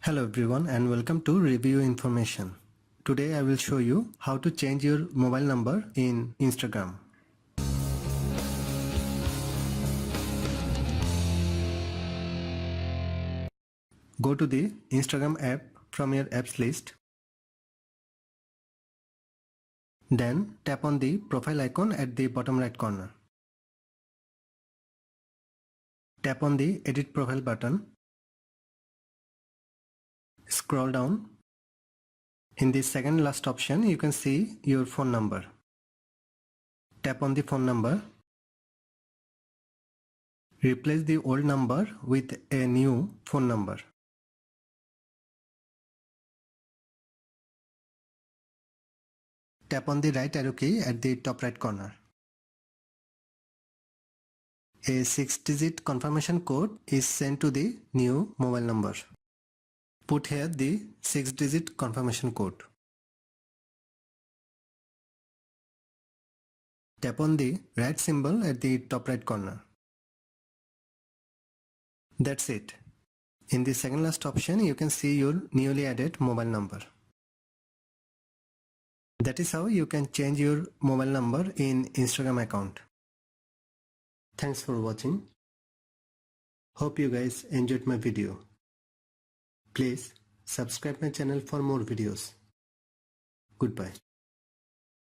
Hello everyone and welcome to Review Information. Today I will show you how to change your mobile number in Instagram. Go to the Instagram app from your apps list. Then tap on the profile icon at the bottom right corner. Tap on the edit profile button. Scroll down. In the second last option you can see your phone number. Tap on the phone number. Replace the old number with a new phone number. Tap on the right arrow key at the top right corner. A 6-digit confirmation code is sent to the new mobile number. Put here the 6-digit confirmation code. Tap on the right symbol at the top right corner. That's it. In the second last option you can see your newly added mobile number. That is how you can change your mobile number in Instagram account. Thanks for watching. Hope you guys enjoyed my video. Please subscribe my channel for more videos. Goodbye.